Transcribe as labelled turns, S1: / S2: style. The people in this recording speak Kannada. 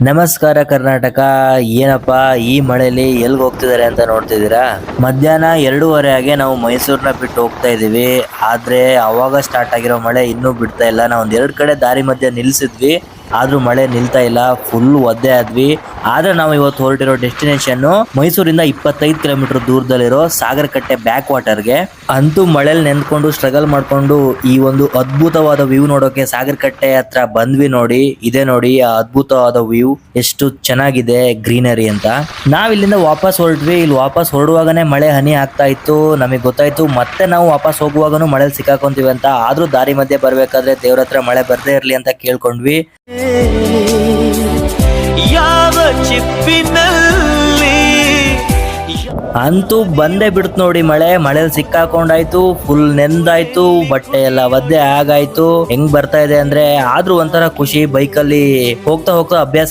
S1: ನಮಸ್ಕಾರ ಕರ್ನಾಟಕ. ಏನಪ್ಪಾ ಈ ಮಳೆಯಲ್ಲಿ ಎಲ್ಗೆ ಹೋಗ್ತಿದ್ದಾರೆ ಅಂತ ನೋಡ್ತಿದ್ದೀರಾ. ಮಧ್ಯಾಹ್ನ 2:30 ಆಗಿ ನಾವು ಮೈಸೂರ್ನ ಬಿಟ್ಟು ಹೋಗ್ತಾ ಇದೀವಿ. ಆದ್ರೆ ಅವಾಗ ಸ್ಟಾರ್ಟ್ ಆಗಿರೋ ಮಳೆ ಇನ್ನೂ ಬಿಡ್ತಾ ಇಲ್ಲ. ನಾವು ಒಂದ್ ಕಡೆ ದಾರಿ ಮಧ್ಯೆ ನಿಲ್ಸಿದ್ವಿ, ಆದ್ರೂ ಮಳೆ ನಿಲ್ತಾ ಇಲ್ಲ. ಫುಲ್ ಒದ್ದೆ ಆದ್ವಿ. ಆದ್ರೆ ನಾವು ಇವತ್ತು ಹೊರಟಿರೋ ಡೆಸ್ಟಿನೇಷನ್ ಮೈಸೂರಿಂದ 25 ಕಿಲೋಮೀಟರ್ ದೂರದಲ್ಲಿರೋ ಸಾಗರಕಟ್ಟೆ ಬ್ಯಾಕ್ ವಾಟರ್ಗೆ. ಅಂತೂ ಮಳೆಯಲ್ಲಿ ನೆಂದ್ಕೊಂಡು ಸ್ಟ್ರಗಲ್ ಮಾಡ್ಕೊಂಡು ಈ ಒಂದು ಅದ್ಭುತವಾದ ವ್ಯೂ ನೋಡೋಕೆ ಸಾಗರಕಟ್ಟೆ ಹತ್ರ ಬಂದ್ವಿ. ನೋಡಿ, ಇದೇ ನೋಡಿ ಆ ಅದ್ಭುತವಾದ ವ್ಯೂ, ಎಷ್ಟು ಚೆನ್ನಾಗಿದೆ ಗ್ರೀನರಿ ಅಂತ. ನಾವ್ ಇಲ್ಲಿಂದ ವಾಪಸ್ ಹೊರಟ್ವಿ. ಇಲ್ಲಿ ವಾಪಸ್ ಹೊರಡುವಾಗನೇ ಮಳೆ ಹನಿ ಆಗ್ತಾ ಇತ್ತು. ನಮಗೆ ಗೊತ್ತಾಯ್ತು ಮತ್ತೆ ನಾವು ವಾಪಸ್ ಹೋಗುವಾಗನು ಮಳೆಲಿ ಸಿಕ್ಕಾಕೊಂತೀವಿ ಅಂತ. ಆದ್ರೂ ದಾರಿ ಮಧ್ಯೆ ಬರ್ಬೇಕಾದ್ರೆ ದೇವ್ರ ಹತ್ರ ಮಳೆ ಬರ್ದೇ ಇರ್ಲಿ ಅಂತ ಕೇಳ್ಕೊಂಡ್ವಿ. ಯಾವ ಚಿಪ್ಪಿನಲ್ಲಿ ಅಂತೂ ಬಂದೇ ಬಿಡ್ತು ನೋಡಿ ಮಳೆ. ಮಳೆಯಲ್ಲಿ ಸಿಕ್ಕಾಕೊಂಡಾಯ್ತು, ಫುಲ್ ನೆಂದಾಯ್ತು, ಬಟ್ಟೆ ಎಲ್ಲ ಒದ್ದೆ ಆಗಾಯ್ತು. ಹೆಂಗ್ ಬರ್ತಾ ಇದೆ ಅಂದ್ರೆ ಆದ್ರೂ ಒಂಥರ ಖುಷಿ. ಬೈಕಲ್ಲಿ ಹೋಗ್ತಾ ಹೋಗ್ತಾ ಅಭ್ಯಾಸ